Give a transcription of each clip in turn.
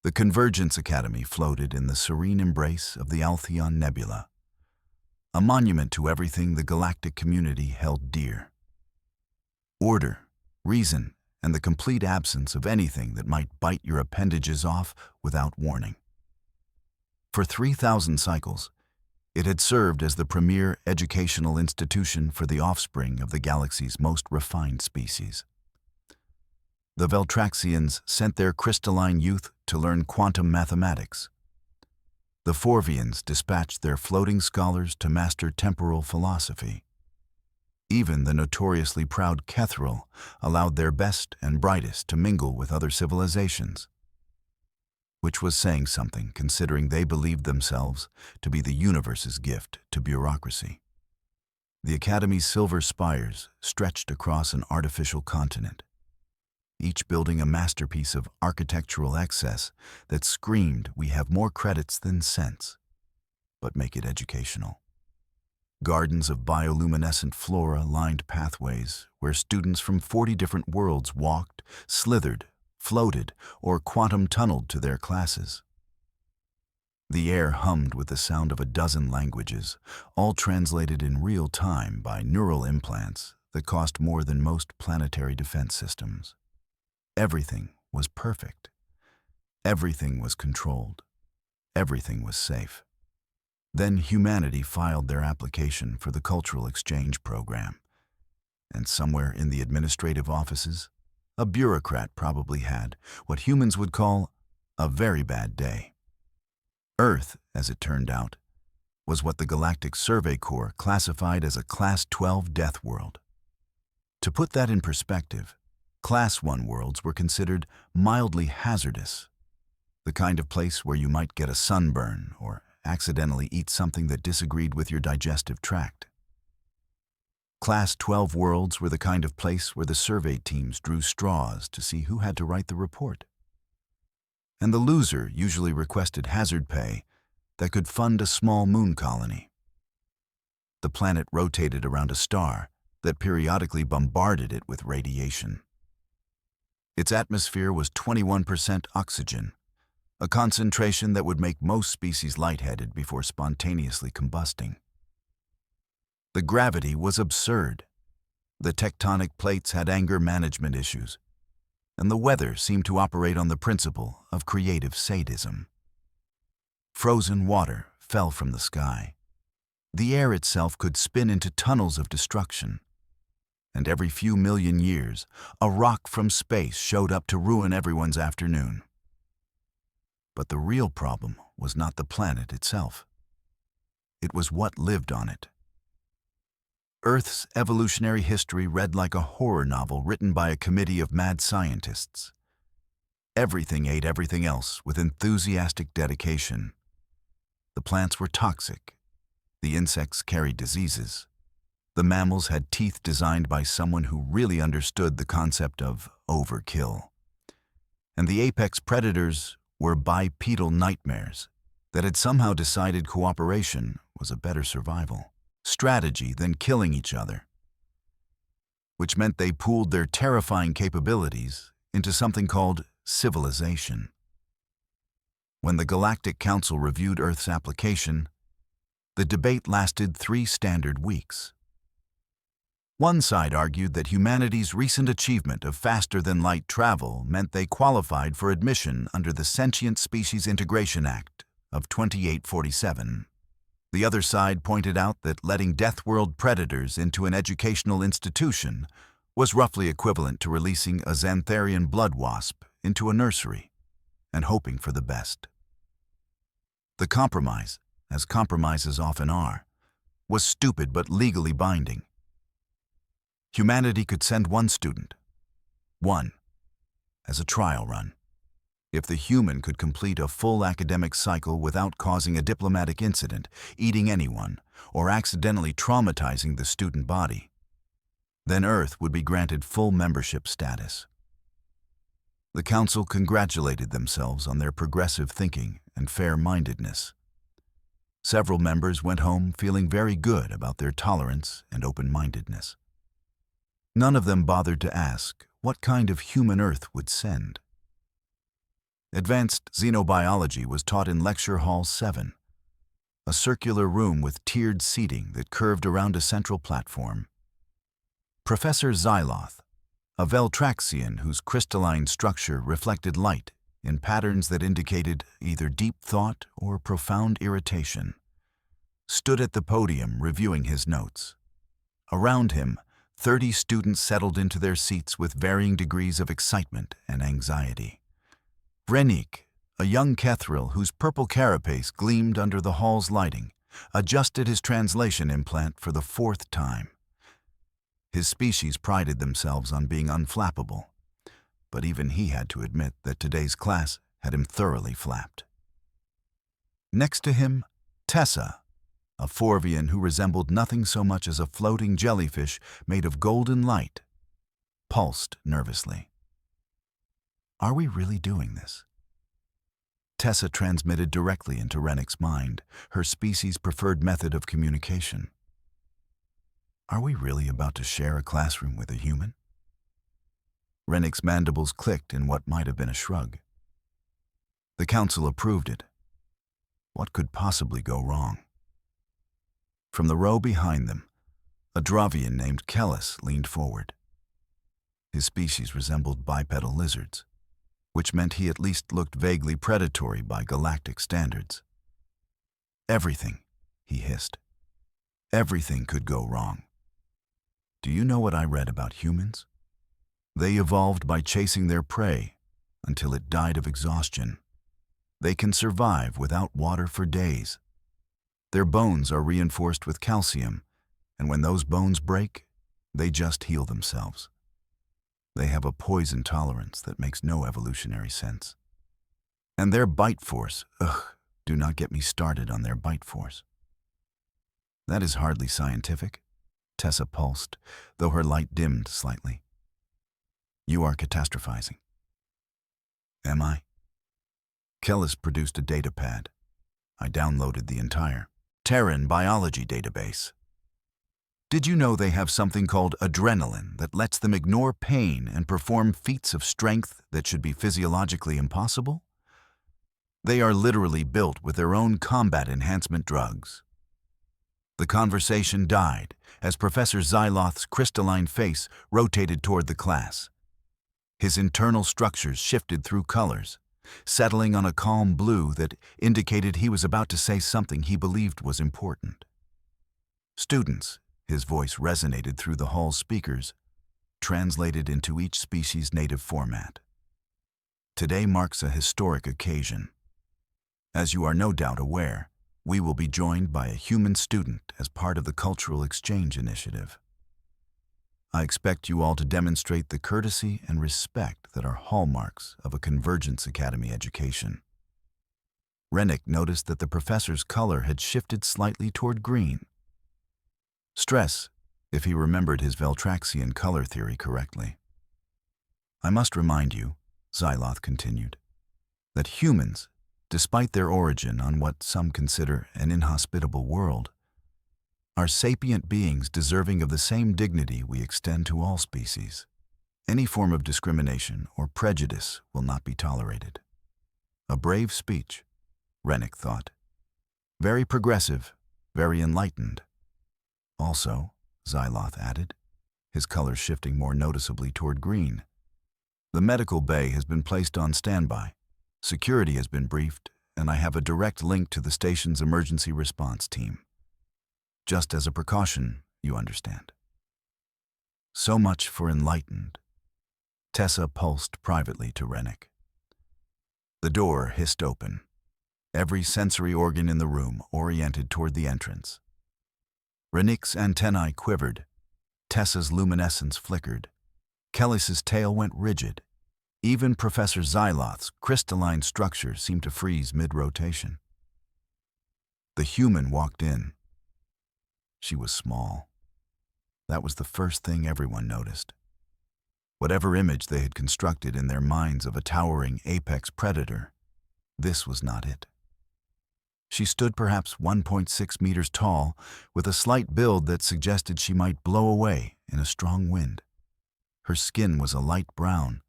The Convergence Academy floated in the serene embrace of the Altheon Nebula, a monument to everything the galactic community held dear. Order, reason, and the complete absence of anything that might bite your appendages off without warning. For 3,000 cycles, it had served as the premier educational institution for the offspring of the galaxy's most refined species. The Veltraxians sent their crystalline youth to learn quantum mathematics. The Forvians dispatched their floating scholars to master temporal philosophy. Even the notoriously proud Kethril allowed their best and brightest to mingle with other civilizations, which was saying something considering they believed themselves to be the universe's gift to bureaucracy. The Academy's silver spires stretched across an artificial continent, each building a masterpiece of architectural excess that screamed, "We have more credits than sense, but make it educational." Gardens of bioluminescent flora lined pathways where students from 40 different worlds walked, slithered, floated, or quantum tunneled to their classes. The air hummed with the sound of a dozen languages, all translated in real time by neural implants that cost more than most planetary defense systems. Everything was perfect. Everything was controlled. Everything was safe. Then humanity filed their application for the cultural exchange program. And somewhere in the administrative offices, a bureaucrat probably had what humans would call a very bad day. Earth, as it turned out, was what the Galactic Survey Corps classified as a Class 12 death world. To put that in perspective, Class 1 worlds were considered mildly hazardous, the kind of place where you might get a sunburn or accidentally eat something that disagreed with your digestive tract. Class 12 worlds were the kind of place where the survey teams drew straws to see who had to write the report. And the loser usually requested hazard pay that could fund a small moon colony. The planet rotated around a star that periodically bombarded it with radiation. Its atmosphere was 21% oxygen, a concentration that would make most species lightheaded before spontaneously combusting. The gravity was absurd. The tectonic plates had anger management issues, and the weather seemed to operate on the principle of creative sadism. Frozen water fell from the sky. The air itself could spin into tunnels of destruction. And every few million years, a rock from space showed up to ruin everyone's afternoon. But the real problem was not the planet itself. It was what lived on it. Earth's evolutionary history read like a horror novel written by a committee of mad scientists. Everything ate everything else with enthusiastic dedication. The plants were toxic. The insects carried diseases. The mammals had teeth designed by someone who really understood the concept of overkill. And the apex predators were bipedal nightmares that had somehow decided cooperation was a better survival strategy than killing each other, which meant they pooled their terrifying capabilities into something called civilization. When the Galactic Council reviewed Earth's application, the debate lasted 3 standard weeks. One side argued that humanity's recent achievement of faster-than-light travel meant they qualified for admission under the Sentient Species Integration Act of 2847. The other side pointed out that letting Deathworld predators into an educational institution was roughly equivalent to releasing a Xantharian blood wasp into a nursery and hoping for the best. The compromise, as compromises often are, was stupid but legally binding. Humanity could send one student, as a trial run. If the human could complete a full academic cycle without causing a diplomatic incident, eating anyone, or accidentally traumatizing the student body, then Earth would be granted full membership status. The Council congratulated themselves on their progressive thinking and fair-mindedness. Several members went home feeling very good about their tolerance and open-mindedness. None of them bothered to ask what kind of human Earth would send. Advanced xenobiology was taught in Lecture Hall 7, a circular room with tiered seating that curved around a central platform. Professor Xyloth, a Veltraxian whose crystalline structure reflected light in patterns that indicated either deep thought or profound irritation, stood at the podium reviewing his notes. Around him, 30 students settled into their seats with varying degrees of excitement and anxiety. Renique, a young Kethril whose purple carapace gleamed under the hall's lighting, adjusted his translation implant for the 4th time. His species prided themselves on being unflappable, but even he had to admit that today's class had him thoroughly flapped. Next to him, Tessa, a Forvian who resembled nothing so much as a floating jellyfish made of golden light, pulsed nervously. Are we really doing this? Tessa transmitted directly into Renique's mind, her species' preferred method of communication. Are we really about to share a classroom with a human? Renique's mandibles clicked in what might have been a shrug. The council approved it. What could possibly go wrong? From the row behind them, a Dravian named Kellis leaned forward. His species resembled bipedal lizards, which meant he at least looked vaguely predatory by galactic standards. Everything, he hissed. Everything could go wrong. Do you know what I read about humans? They evolved by chasing their prey until it died of exhaustion. They can survive without water for days. Their bones are reinforced with calcium, and when those bones break, they just heal themselves. They have a poison tolerance that makes no evolutionary sense. And their bite force, do not get me started on their bite force. That is hardly scientific, Tessa pulsed, though her light dimmed slightly. You are catastrophizing. Am I? Kellis produced a data pad. I downloaded the entire Terran biology database. Did you know they have something called adrenaline that lets them ignore pain and perform feats of strength that should be physiologically impossible? They are literally built with their own combat enhancement drugs. The conversation died as Professor Xyloth's crystalline face rotated toward the class. His internal structures shifted through colors, settling on a calm blue that indicated he was about to say something he believed was important. Students, his voice resonated through the hall's speakers, translated into each species' native format. Today marks a historic occasion. As you are no doubt aware, we will be joined by a human student as part of the Cultural Exchange Initiative. I expect you all to demonstrate the courtesy and respect that are hallmarks of a Convergence Academy education. Renique noticed that the professor's color had shifted slightly toward green. Stress, if he remembered his Veltraxian color theory correctly. I must remind you, Xyloth continued, that humans, despite their origin on what some consider an inhospitable world, are sapient beings deserving of the same dignity we extend to all species. Any form of discrimination or prejudice will not be tolerated. A brave speech, Renique thought. Very progressive, very enlightened. Also, Xyloth added, his color shifting more noticeably toward green. The medical bay has been placed on standby. Security has been briefed, and I have a direct link to the station's emergency response team. Just as a precaution, you understand. So much for enlightened. Tessa pulsed privately to Renique. The door hissed open, every sensory organ in the room oriented toward the entrance. Renique's antennae quivered, Tessa's luminescence flickered, Kellis's tail went rigid. Even Professor Xyloth's crystalline structure seemed to freeze mid-rotation. The human walked in. She was small. That was the first thing everyone noticed. Whatever image they had constructed in their minds of a towering apex predator, this was not it. She stood perhaps 1.6 meters tall, with a slight build that suggested she might blow away in a strong wind. Her skin was a light brown,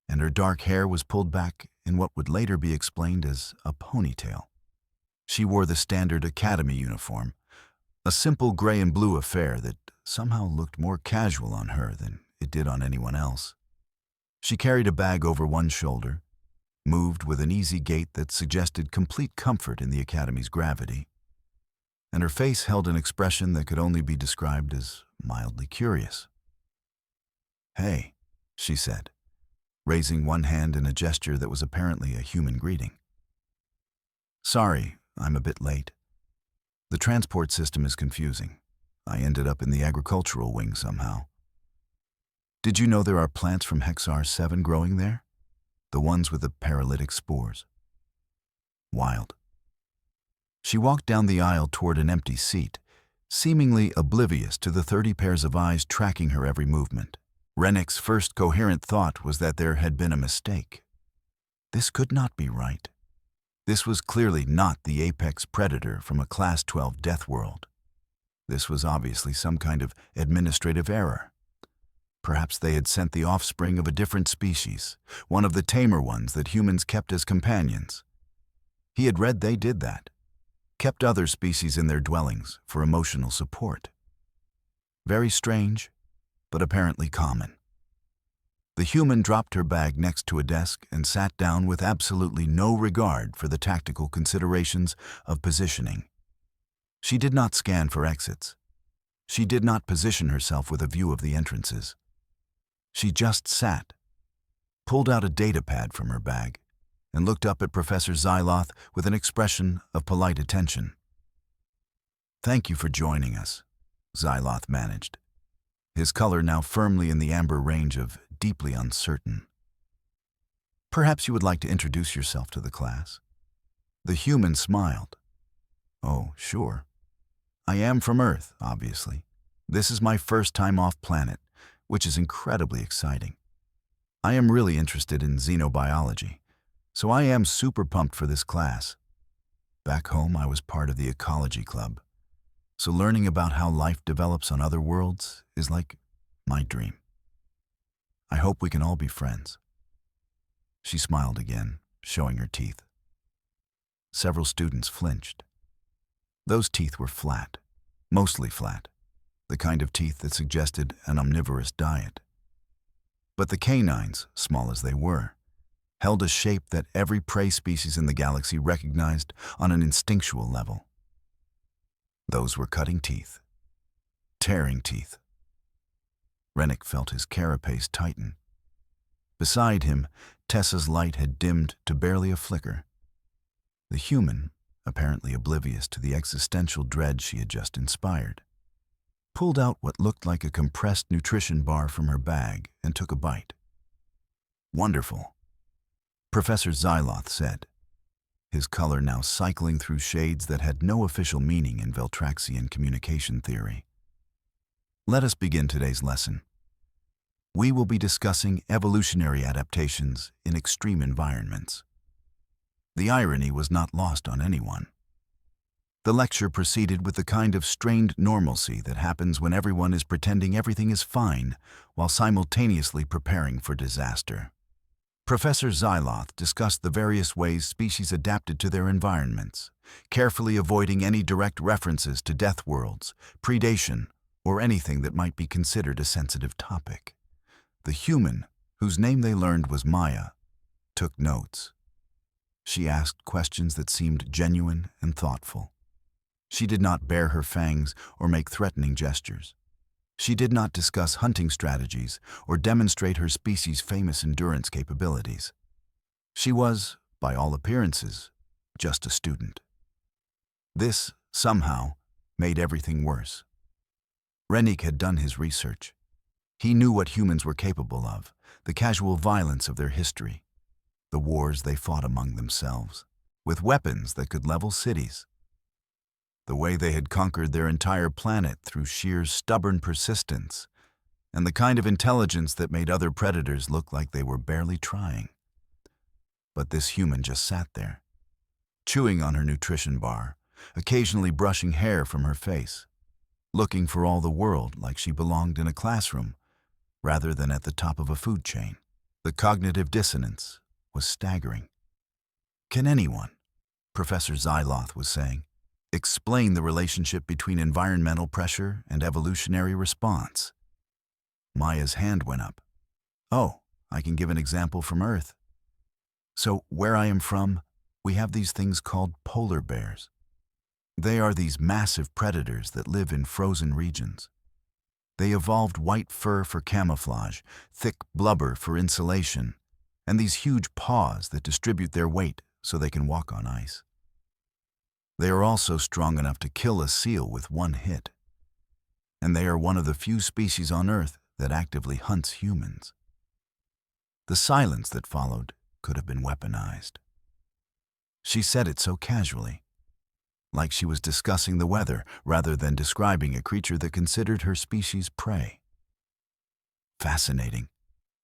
and her dark hair was pulled back in what would later be explained as a ponytail. She wore the standard academy uniform, a simple gray and blue affair that somehow looked more casual on her than it did on anyone else. She carried a bag over one shoulder, moved with an easy gait that suggested complete comfort in the academy's gravity, and her face held an expression that could only be described as mildly curious. "Hey," she said, raising one hand in a gesture that was apparently a human greeting. "Sorry, I'm a bit late. The transport system is confusing. I ended up in the agricultural wing somehow. Did you know there are plants from Hexar 7 growing there? The ones with the paralytic spores. Wild." She walked down the aisle toward an empty seat, seemingly oblivious to the 30 pairs of eyes tracking her every movement. Rennick's first coherent thought was that there had been a mistake. This could not be right. This was clearly not the apex predator from a Class 12 Deathworld. This was obviously some kind of administrative error. Perhaps they had sent the offspring of a different species, one of the tamer ones that humans kept as companions. He had read they did that, kept other species in their dwellings for emotional support. Very strange, but apparently common. The human dropped her bag next to a desk and sat down with absolutely no regard for the tactical considerations of positioning. She did not scan for exits. She did not position herself with a view of the entrances. She just sat, pulled out a data pad from her bag, and looked up at Professor Xyloth with an expression of polite attention. "Thank you for joining us," Xyloth managed, his color now firmly in the amber range of deeply uncertain. "Perhaps you would like to introduce yourself to the class?" The human smiled. "Oh, sure. I am from Earth, obviously. This is my first time off planet, which is incredibly exciting. I am really interested in xenobiology, so I am super pumped for this class. Back home, I was part of the ecology club, so learning about how life develops on other worlds is like my dream. I hope we can all be friends." She smiled again, showing her teeth. Several students flinched. Those teeth were flat, mostly flat, the kind of teeth that suggested an omnivorous diet. But the canines, small as they were, held a shape that every prey species in the galaxy recognized on an instinctual level. Those were cutting teeth, tearing teeth. Rennick felt his carapace tighten. Beside him, Tessa's light had dimmed to barely a flicker. The human, apparently oblivious to the existential dread she had just inspired, pulled out what looked like a compressed nutrition bar from her bag and took a bite. "Wonderful," Professor Xyloth said, his color now cycling through shades that had no official meaning in Veltraxian communication theory. "Let us begin today's lesson. We will be discussing evolutionary adaptations in extreme environments." The irony was not lost on anyone. The lecture proceeded with the kind of strained normalcy that happens when everyone is pretending everything is fine while simultaneously preparing for disaster. Professor Xyloth discussed the various ways species adapted to their environments, carefully avoiding any direct references to deathworlds, predation, or anything that might be considered a sensitive topic. The human, whose name they learned was Maya, took notes. She asked questions that seemed genuine and thoughtful. She did not bare her fangs or make threatening gestures. She did not discuss hunting strategies or demonstrate her species' famous endurance capabilities. She was, by all appearances, just a student. This, somehow, made everything worse. Rennick had done his research. He knew what humans were capable of, the casual violence of their history, the wars they fought among themselves, with weapons that could level cities, the way they had conquered their entire planet through sheer stubborn persistence, and the kind of intelligence that made other predators look like they were barely trying. But this human just sat there, chewing on her nutrition bar, occasionally brushing hair from her face, looking for all the world like she belonged in a classroom rather than at the top of a food chain. The cognitive dissonance was staggering. Can anyone, Professor Zyloth was saying, explain the relationship between environmental pressure and evolutionary response? Maya's hand went up. Oh, I can give an example from Earth. So, where I am from, we have these things called polar bears. They are these massive predators that live in frozen regions. They evolved white fur for camouflage, thick blubber for insulation, and these huge paws that distribute their weight so they can walk on ice. They are also strong enough to kill a seal with one hit. And they are one of the few species on Earth that actively hunts humans. The silence that followed could have been weaponized. She said it so casually, like she was discussing the weather rather than describing a creature that considered her species prey. Fascinating,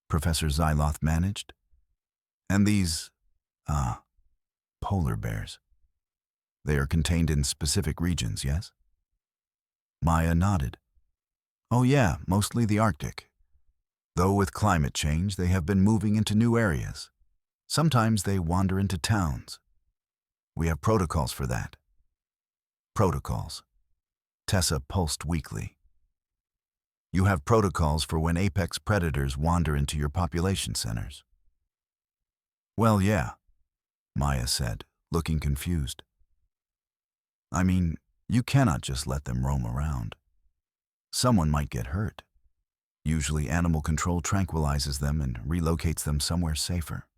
Professor Zyloth managed. And these, polar bears. They are contained in specific regions, yes? Maya nodded. Oh yeah, mostly the Arctic. Though with climate change, they have been moving into new areas. Sometimes they wander into towns. We have protocols for that. Protocols. Tessa pulsed weakly. You have protocols for when apex predators wander into your population centers. Well, yeah, Maya said, looking confused. I mean, you cannot just let them roam around. Someone might get hurt. Usually animal control tranquilizes them and relocates them somewhere safer.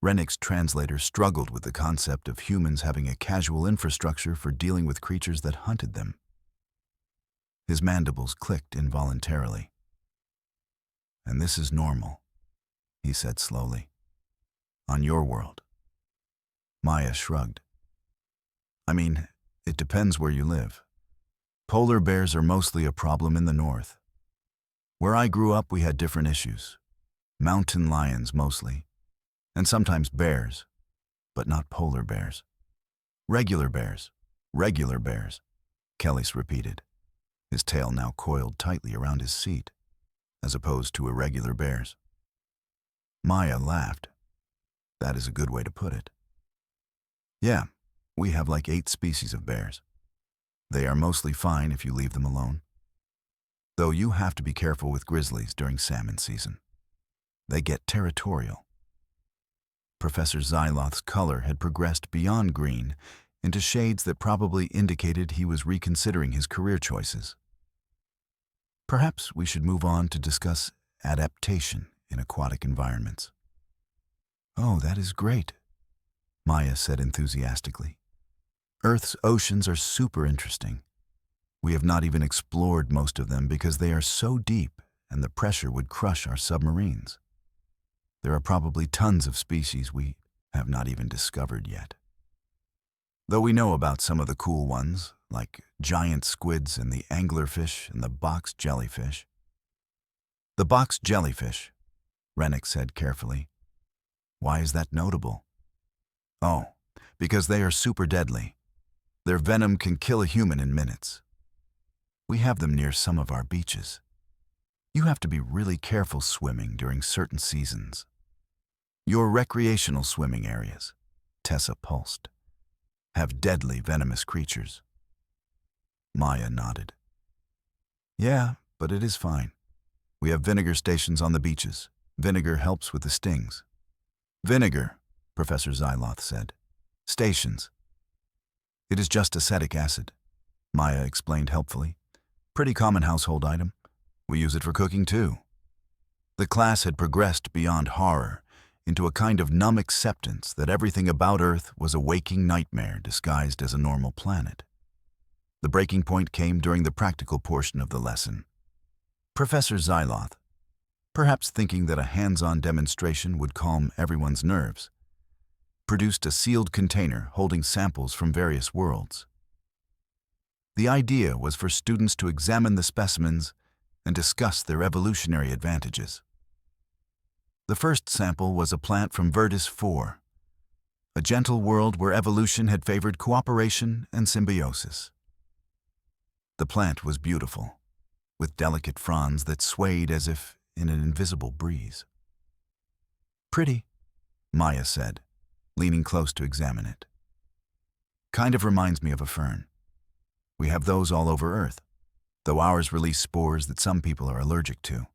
Rennick's translator struggled with the concept of humans having a casual infrastructure for dealing with creatures that hunted them. His mandibles clicked involuntarily. And this is normal, he said slowly. On your world. Maya shrugged. I mean, it depends where you live. Polar bears are mostly a problem in the north. Where I grew up, we had different issues. Mountain lions mostly. And sometimes bears, but not polar bears. Regular bears, Kellis repeated, his tail now coiled tightly around his seat, as opposed to irregular bears. Maya laughed. That is a good way to put it. Yeah, we have like 8 species of bears. They are mostly fine if you leave them alone. Though you have to be careful with grizzlies during salmon season. They get territorial. Professor Zyloth's color had progressed beyond green into shades that probably indicated he was reconsidering his career choices. Perhaps we should move on to discuss adaptation in aquatic environments. Oh, that is great, Maya said enthusiastically. Earth's oceans are super interesting. We have not even explored most of them because they are so deep and the pressure would crush our submarines. There are probably tons of species we have not even discovered yet. Though we know about some of the cool ones, like giant squids and the anglerfish and the box jellyfish. The box jellyfish, Rennick said carefully. Why is that notable? Oh, because they are super deadly. Their venom can kill a human in minutes. We have them near some of our beaches. You have to be really careful swimming during certain seasons. Your recreational swimming areas, Tessa pulsed, have deadly venomous creatures. Maya nodded. Yeah, but it is fine. We have vinegar stations on the beaches. Vinegar helps with the stings. Vinegar, Professor Zyloth said. Stations. It is just acetic acid, Maya explained helpfully. Pretty common household item. We use it for cooking too. The class had progressed beyond horror into a kind of numb acceptance that everything about Earth was a waking nightmare disguised as a normal planet. The breaking point came during the practical portion of the lesson. Professor Zyloth, perhaps thinking that a hands-on demonstration would calm everyone's nerves, produced a sealed container holding samples from various worlds. The idea was for students to examine the specimens and discuss their evolutionary advantages. The first sample was a plant from Virtus 4, a gentle world where evolution had favored cooperation and symbiosis. The plant was beautiful, with delicate fronds that swayed as if in an invisible breeze. Pretty, Maya said, leaning close to examine it. Kind of reminds me of a fern. We have those all over Earth, though ours release spores that some people are allergic to.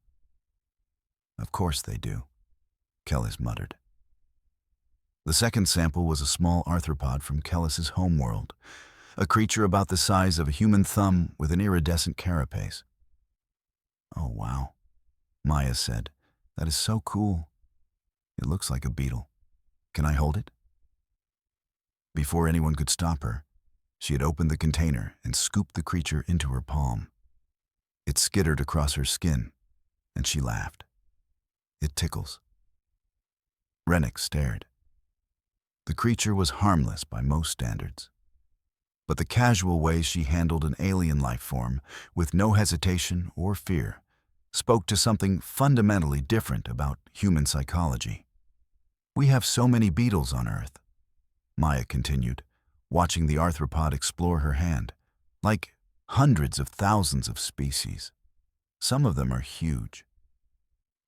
Of course they do, Kellis muttered. The second sample was a small arthropod from Kellis's homeworld, a creature about the size of a human thumb with an iridescent carapace. Oh, wow, Maya said. That is so cool. It looks like a beetle. Can I hold it? Before anyone could stop her, she had opened the container and scooped the creature into her palm. It skittered across her skin, and she laughed. It tickles. Rennick stared. The creature was harmless by most standards. But the casual way she handled an alien life form, with no hesitation or fear, spoke to something fundamentally different about human psychology. We have so many beetles on Earth, Maya continued, watching the arthropod explore her hand, like hundreds of thousands of species. Some of them are huge.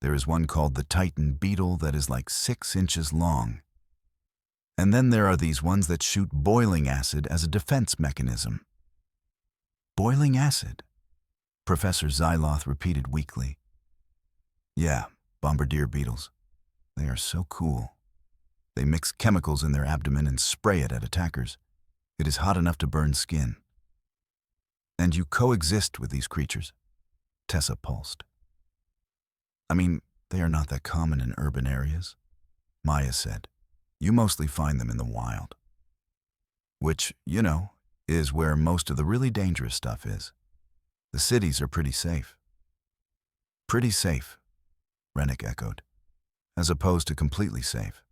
There is one called the Titan beetle that is like 6 inches long. And then there are these ones that shoot boiling acid as a defense mechanism. Boiling acid? Professor Xyloth repeated weakly. Yeah, bombardier beetles. They are so cool. They mix chemicals in their abdomen and spray it at attackers. It is hot enough to burn skin. And you coexist with these creatures? Tessa pulsed. I mean, they are not that common in urban areas, Maya said. You mostly find them in the wild. Which, you know, is where most of the really dangerous stuff is. The cities are pretty safe. Pretty safe, Rennick echoed, as opposed to completely safe.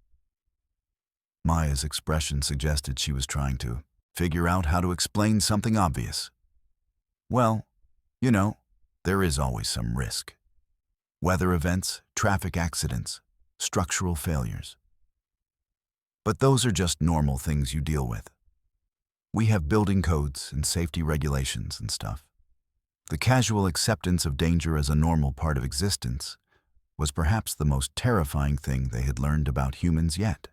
Maya's expression suggested she was trying to figure out how to explain something obvious. Well, you know, there is always some risk. Weather events, traffic accidents, structural failures. But those are just normal things you deal with. We have building codes and safety regulations and stuff. The casual acceptance of danger as a normal part of existence was perhaps the most terrifying thing they had learned about humans yet.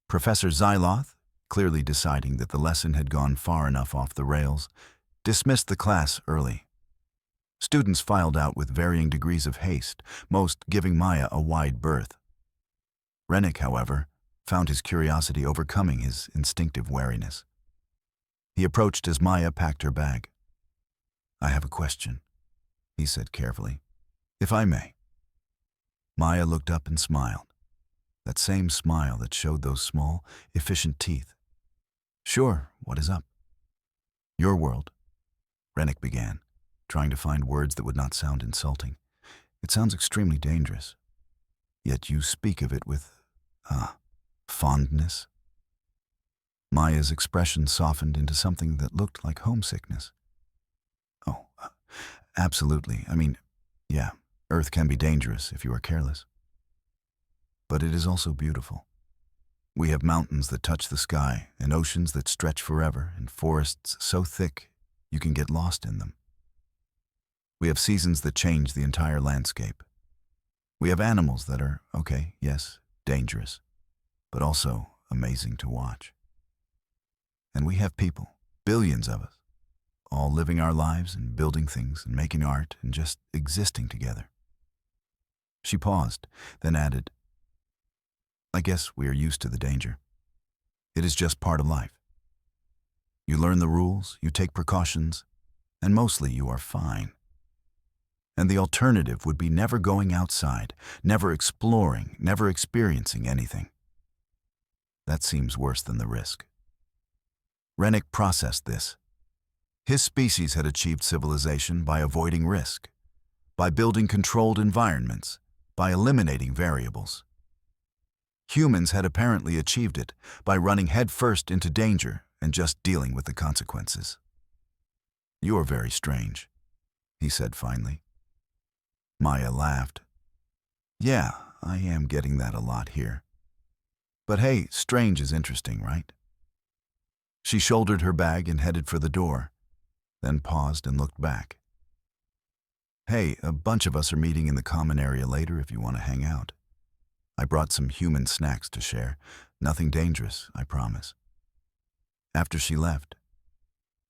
Professor Xyloth, clearly deciding that the lesson had gone far enough off the rails, dismissed the class early. Students filed out with varying degrees of haste, most giving Maya a wide berth. Rennick, however, found his curiosity overcoming his instinctive wariness. He approached as Maya packed her bag. I have a question, he said carefully, if I may. Maya looked up and smiled. That same smile that showed those small, efficient teeth. Sure, what is up? Your world, Rennick began, trying to find words that would not sound insulting. It sounds extremely dangerous. Yet you speak of it with, fondness. Maya's expression softened into something that looked like homesickness. Oh, absolutely. I mean, yeah, Earth can be dangerous if you are careless. But it is also beautiful. We have mountains that touch the sky, and oceans that stretch forever, and forests so thick you can get lost in them. We have seasons that change the entire landscape. We have animals that are, okay, yes, dangerous, but also amazing to watch. And we have people, billions of us, all living our lives and building things and making art and just existing together. She paused, then added, I guess we are used to the danger. It is just part of life. You learn the rules, you take precautions, and mostly you are fine. And the alternative would be never going outside, never exploring, never experiencing anything. That seems worse than the risk. Rennick processed this. His species had achieved civilization by avoiding risk, by building controlled environments, by eliminating variables. Humans had apparently achieved it by running headfirst into danger and just dealing with the consequences. You are very strange, he said finally. Maya laughed. Yeah, I am getting that a lot here. But hey, strange is interesting, right? She shouldered her bag and headed for the door, then paused and looked back. Hey, a bunch of us are meeting in the common area later if you want to hang out. I brought some human snacks to share. Nothing dangerous, I promise. After she left,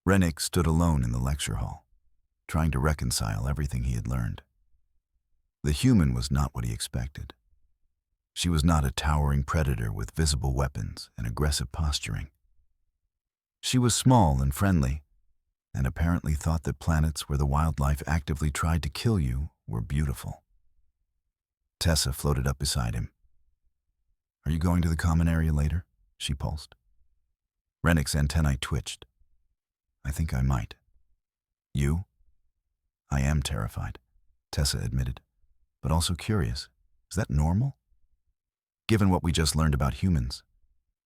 Rennick stood alone in the lecture hall, trying to reconcile everything he had learned. The human was not what he expected. She was not a towering predator with visible weapons and aggressive posturing. She was small and friendly, and apparently thought that planets where the wildlife actively tried to kill you were beautiful. Tessa floated up beside him. "Are you going to the common area later?" she pulsed. Rennick's antennae twitched. "I think I might." "You?" "I am terrified," Tessa admitted, "but also curious. Is that normal?" "Given what we just learned about humans,"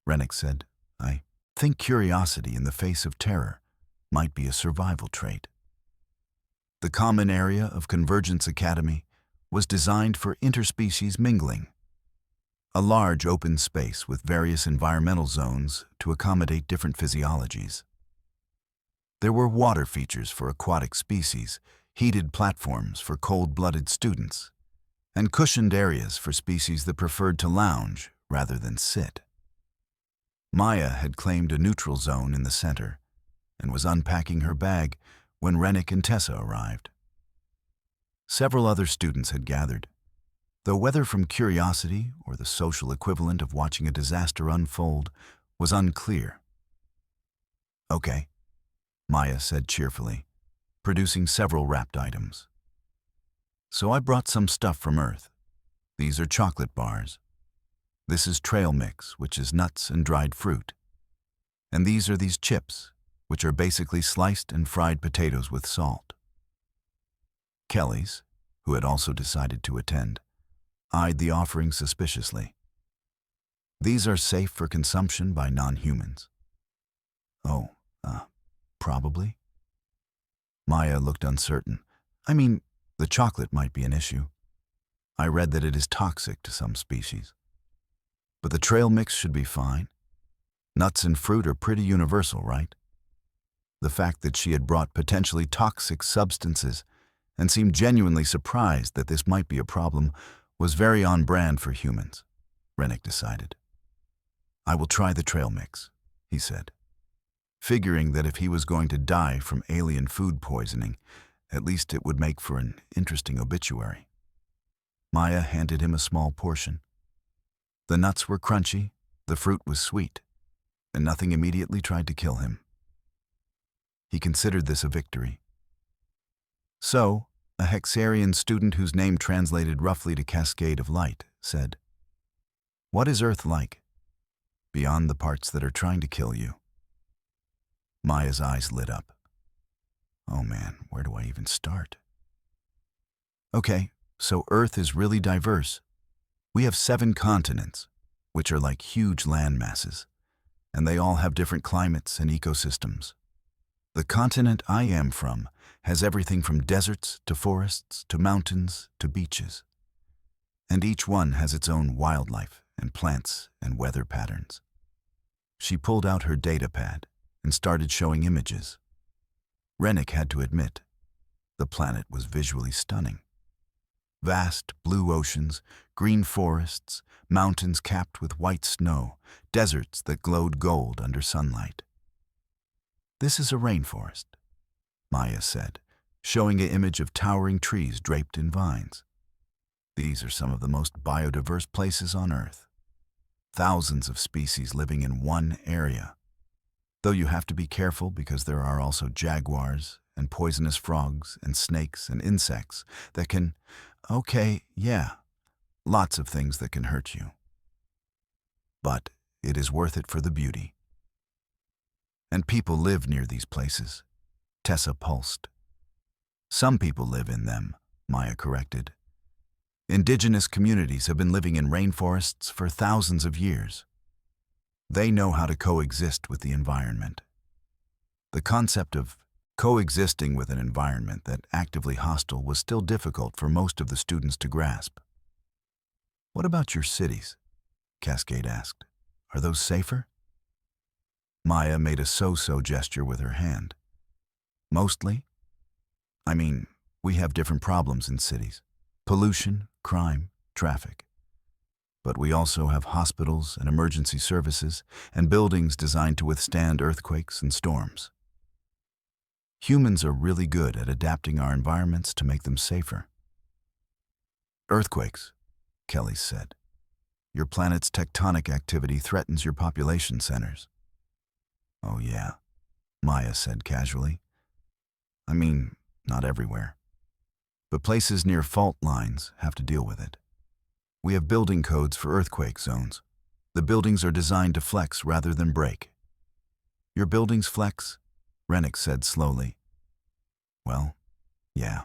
Rennick said, "I think curiosity in the face of terror might be a survival trait." The common area of Convergence Academy was designed for interspecies mingling, a large open space with various environmental zones to accommodate different physiologies. There were water features for aquatic species, heated platforms for cold-blooded students, and cushioned areas for species that preferred to lounge rather than sit. Maya had claimed a neutral zone in the center and was unpacking her bag when Rennick and Tessa arrived. Several other students had gathered, though whether from curiosity or the social equivalent of watching a disaster unfold was unclear. "Okay," Maya said cheerfully, producing several wrapped items. "So I brought some stuff from Earth. These are chocolate bars. This is trail mix, which is nuts and dried fruit. And these are these chips, which are basically sliced and fried potatoes with salt." Kelly's, who had also decided to attend, eyed the offering suspiciously. "These are safe for consumption by non-humans." "Oh, probably." Maya looked uncertain. "I mean, the chocolate might be an issue. I read that it is toxic to some species. But the trail mix should be fine. Nuts and fruit are pretty universal, right?" The fact that she had brought potentially toxic substances and seemed genuinely surprised that this might be a problem was very on brand for humans, Rennick decided. "I will try the trail mix," he said, figuring that if he was going to die from alien food poisoning, at least it would make for an interesting obituary. Maya handed him a small portion. The nuts were crunchy, the fruit was sweet, and nothing immediately tried to kill him. He considered this a victory. So, a Hexarian student whose name translated roughly to Cascade of Light said, "What is Earth like? Beyond the parts that are trying to kill you?" Maya's eyes lit up. "Oh man, where do I even start?" "Okay, so Earth is really diverse. We have 7 continents, which are like huge land masses, and they all have different climates and ecosystems. The continent I am from has everything from deserts to forests to mountains to beaches. And each one has its own wildlife and plants and weather patterns." She pulled out her data pad and started showing images. Rennick had to admit, the planet was visually stunning. Vast blue oceans, green forests, mountains capped with white snow, deserts that glowed gold under sunlight. "This is a rainforest," Maya said, showing an image of towering trees draped in vines. "These are some of the most biodiverse places on Earth. Thousands of species living in one area. Though you have to be careful because there are also jaguars and poisonous frogs and snakes and insects that can, lots of things that can hurt you. But it is worth it for the beauty. And people live near these places," Tessa pulsed. "Some people live in them," Maya corrected. "Indigenous communities have been living in rainforests for thousands of years. They know how to coexist with the environment." The concept of coexisting with an environment that actively hostile was still difficult for most of the students to grasp. "What about your cities?" Cascade asked. "Are those safer?" Maya made a so-so gesture with her hand. "Mostly. I mean, we have different problems in cities. Pollution, crime, traffic. but we also have hospitals and emergency services and buildings designed to withstand earthquakes and storms. Humans are really good at adapting our environments to make them safer. Earthquakes, Kelly said. Your planet's tectonic activity threatens your population centers. Oh yeah, Maya said casually. I mean, not everywhere. But places near fault lines have to deal with it. We have building codes for earthquake zones. The buildings are designed to flex rather than break. Your buildings flex? Rennick said slowly. Well, yeah.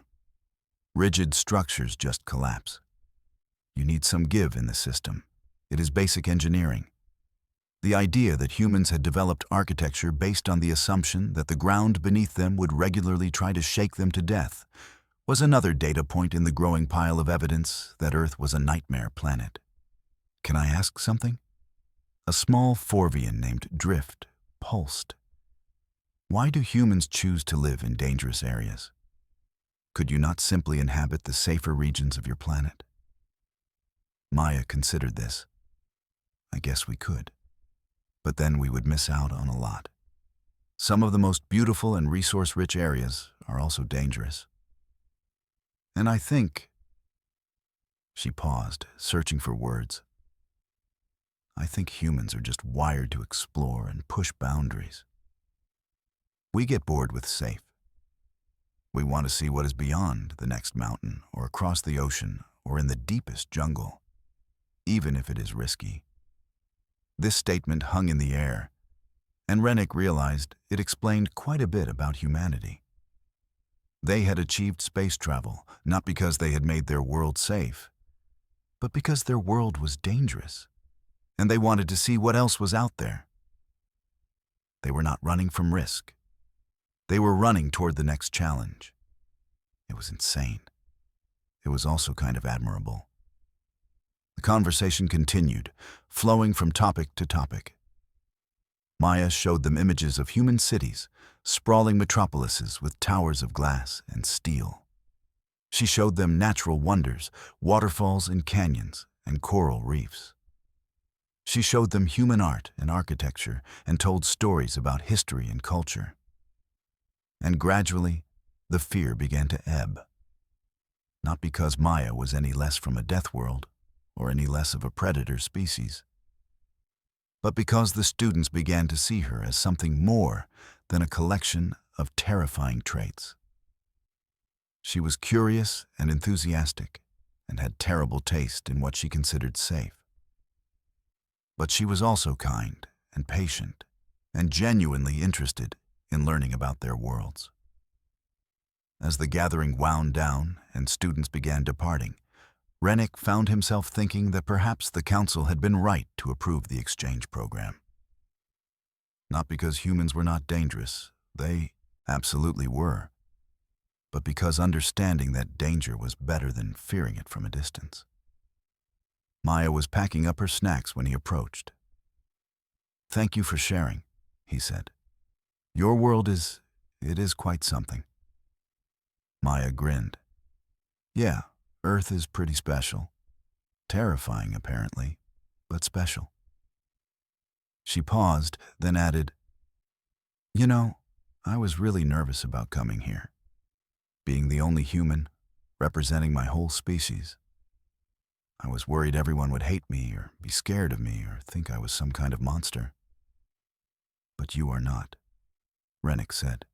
Rigid structures just collapse. You need some give in the system. It is basic engineering. The idea that humans had developed architecture based on the assumption that the ground beneath them would regularly try to shake them to death was another data point in the growing pile of evidence that Earth was a nightmare planet. Can I ask something? A small Forvian named Drift pulsed. Why do humans choose to live in dangerous areas? Could you not simply inhabit the safer regions of your planet? Maya considered this. I guess we could. But then we would miss out on a lot. Some of the most beautiful and resource-rich areas are also dangerous. And I think... She paused, searching for words. I think humans are just wired to explore and push boundaries. We get bored with safe. We want to see what is beyond the next mountain, or across the ocean, or in the deepest jungle, even if it is risky. This statement hung in the air, and Rennick realized it explained quite a bit about humanity. They had achieved space travel, not because they had made their world safe, but because their world was dangerous, and they wanted to see what else was out there. They were not running from risk. They were running toward the next challenge. It was insane. It was also kind of admirable. The conversation continued, flowing from topic to topic. Maya showed them images of human cities, sprawling metropolises with towers of glass and steel. She showed them natural wonders, waterfalls and canyons, and coral reefs. She showed them human art and architecture and told stories about history and culture. And gradually, the fear began to ebb. Not because Maya was any less from a Deathworld or any less of a predator species, but because the students began to see her as something more than a collection of terrifying traits. She was curious and enthusiastic and had terrible taste in what she considered safe. But she was also kind and patient and genuinely interested in learning about their worlds. As the gathering wound down and students began departing, Rennick found himself thinking that perhaps the council had been right to approve the exchange program. Not because humans were not dangerous, they absolutely were, but because understanding that danger was better than fearing it from a distance. Maya was packing up her snacks when he approached. Thank you for sharing, he said. Your world is quite something. Maya grinned. Yeah, Earth is pretty special. Terrifying, apparently, but special. She paused, then added, You know, I was really nervous about coming here. Being the only human, representing my whole species. I was worried everyone would hate me or be scared of me or think I was some kind of monster. But you are not, Rennick said.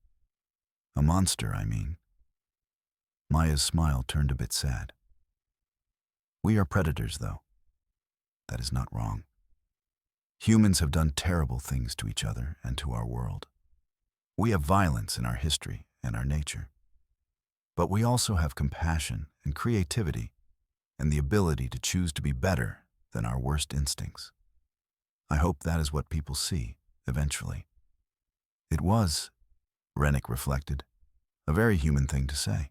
A monster, I mean. Maya's smile turned a bit sad. We are predators, though. That is not wrong. Humans have done terrible things to each other and to our world. We have violence in our history and our nature. But we also have compassion and creativity and the ability to choose to be better than our worst instincts. I hope that is what people see, eventually. It was, Rennick reflected, a very human thing to say.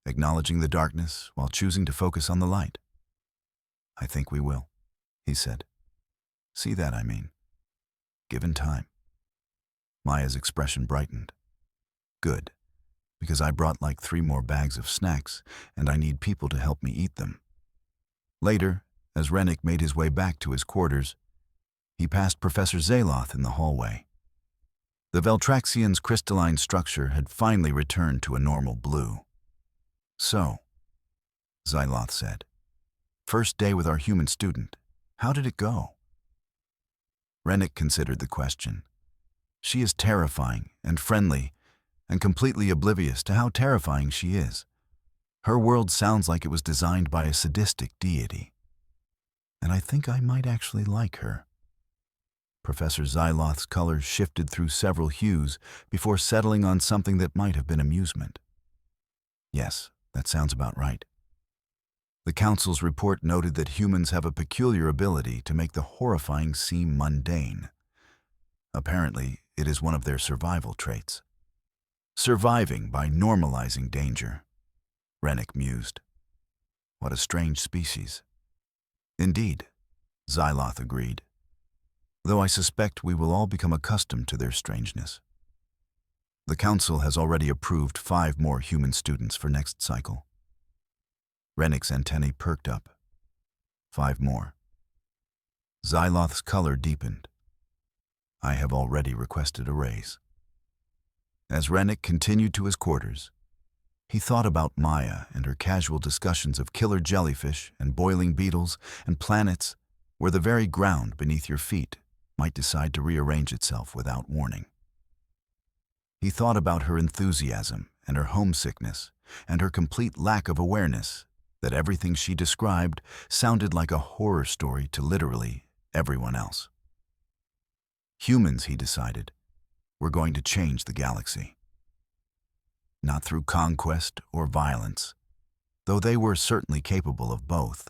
Acknowledging the darkness while choosing to focus on the light. I think we will, he said. See that, I mean. Given time. Maya's expression brightened. Good, because I brought like 3 more bags of snacks, and I need people to help me eat them. Later, As Rennick made his way back to his quarters, he passed Professor Zaloth in the hallway. The Veltraxian's crystalline structure had finally returned to a normal blue. "So," Zaloth said, "first day with our human student. How did it go?" Rennick considered the question. She is terrifying and friendly and completely oblivious to how terrifying she is. Her world sounds like it was designed by a sadistic deity. And I think I might actually like her. Professor Zaloth's colors shifted through several hues before settling on something that might have been amusement. Yes, that sounds about right. The Council's report noted that humans have a peculiar ability to make the horrifying seem mundane. Apparently, it is one of their survival traits. Surviving by normalizing danger, Rennick mused. What a strange species. Indeed, Zaloth agreed, though I suspect we will all become accustomed to their strangeness. The Council has already approved 5 more human students for next cycle. Rennick's antennae perked up. 5 more. Zaloth's color deepened. I have already requested a raise. As Rennick continued to his quarters, he thought about Maya and her casual discussions of killer jellyfish and boiling beetles and planets where the very ground beneath your feet might decide to rearrange itself without warning. He thought about her enthusiasm and her homesickness and her complete lack of awareness that everything she described sounded like a horror story to literally everyone else. Humans, he decided, were going to change the galaxy. Not through conquest or violence, though they were certainly capable of both,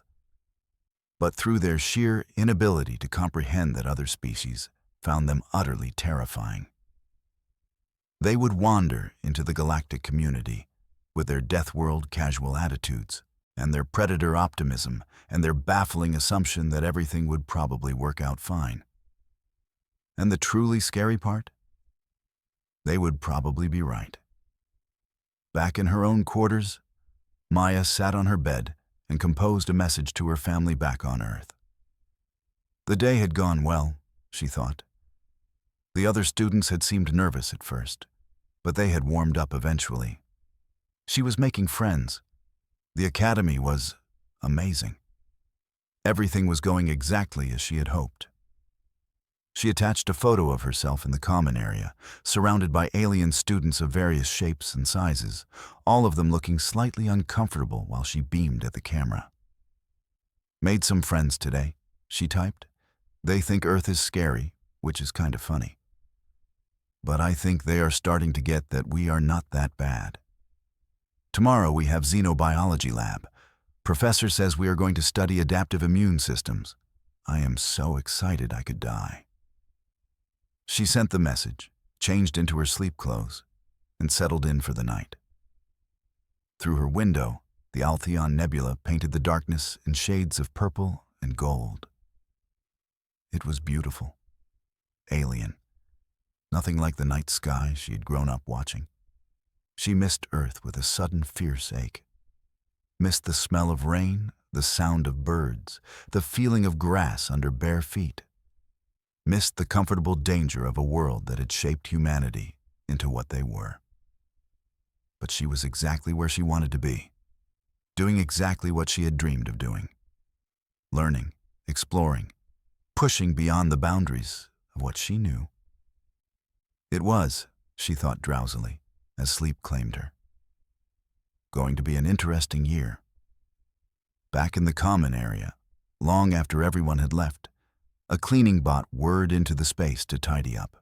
but through their sheer inability to comprehend that other species found them utterly terrifying. They would wander into the galactic community with their Deathworld casual attitudes and their predator optimism and their baffling assumption that everything would probably work out fine. And the truly scary part? They would probably be right. Back in her own quarters, Maya sat on her bed and composed a message to her family back on Earth. The day had gone well, she thought. The other students had seemed nervous at first, but they had warmed up eventually. She was making friends. The academy was amazing. Everything was going exactly as she had hoped. She attached a photo of herself in the common area, surrounded by alien students of various shapes and sizes, all of them looking slightly uncomfortable while she beamed at the camera. Made some friends today, she typed. They think Earth is scary, which is kind of funny. But I think they are starting to get that we are not that bad. Tomorrow we have Xenobiology lab. Professor says we are going to study adaptive immune systems. I am so excited I could die. She sent the message, changed into her sleep clothes, and settled in for the night. Through her window, the Altheon Nebula painted the darkness in shades of purple and gold. It was beautiful. Alien. Nothing like the night sky she had grown up watching. She missed Earth with a sudden fierce ache. Missed the smell of rain, the sound of birds, the feeling of grass under bare feet. Missed the comfortable danger of a world that had shaped humanity into what they were. But she was exactly where she wanted to be, doing exactly what she had dreamed of doing. Learning, exploring, pushing beyond the boundaries of what she knew. It was, she thought drowsily, as sleep claimed her, going to be an interesting year. Back in the common area, long after everyone had left, a cleaning bot whirred into the space to tidy up.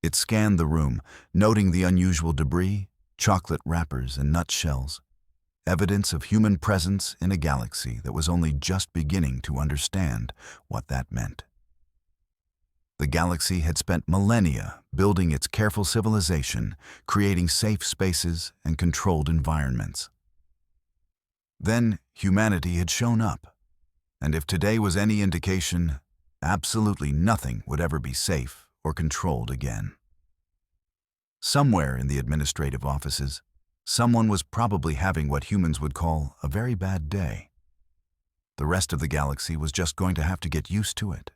It scanned the room, noting the unusual debris, chocolate wrappers and nutshells, evidence of human presence in a galaxy that was only just beginning to understand what that meant. The galaxy had spent millennia building its careful civilization, creating safe spaces and controlled environments. Then humanity had shown up, and if today was any indication, absolutely nothing would ever be safe or controlled again. Somewhere in the administrative offices, someone was probably having what humans would call a very bad day. The rest of the galaxy was just going to have to get used to it.